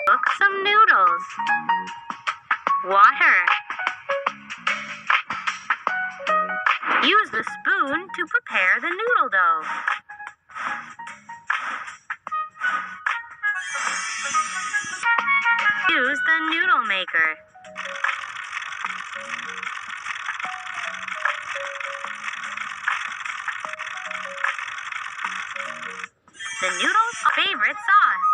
Cook some noodles. Water. Use the spoon to prepare the noodle dough. Use the noodle maker. The noodles' favorite sauce.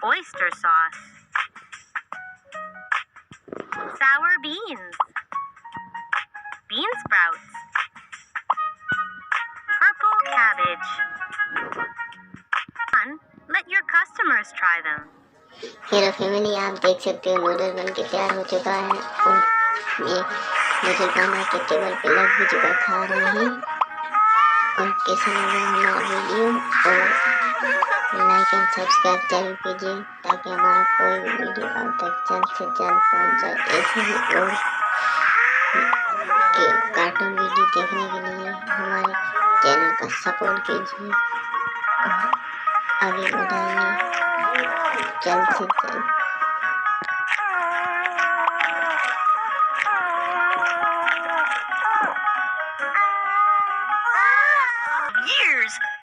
Oyster sauce. Sour beans. Bean sprouts. Purple cabbage. Let your customers try them. Hello family, आप देख सकते हो noodle बन के तैयार हो चुका है और ये मुझे बना के टेबल पे लग भी चुका, खा रहे हैं। और कैसा लगा हमारा वीडियो, और लाइक एंड सब्सक्राइब जरूर कीजिए ताकि हमारा कोई भी वीडियो आप तक जल्द से जल्द पहुंच जाए। ऐसे ही और कार्टून वीडियो देखने के लिए हमारे चैनल का सपोर्ट कीजिए और आगे बढ़ाइए जल्द से जल्द।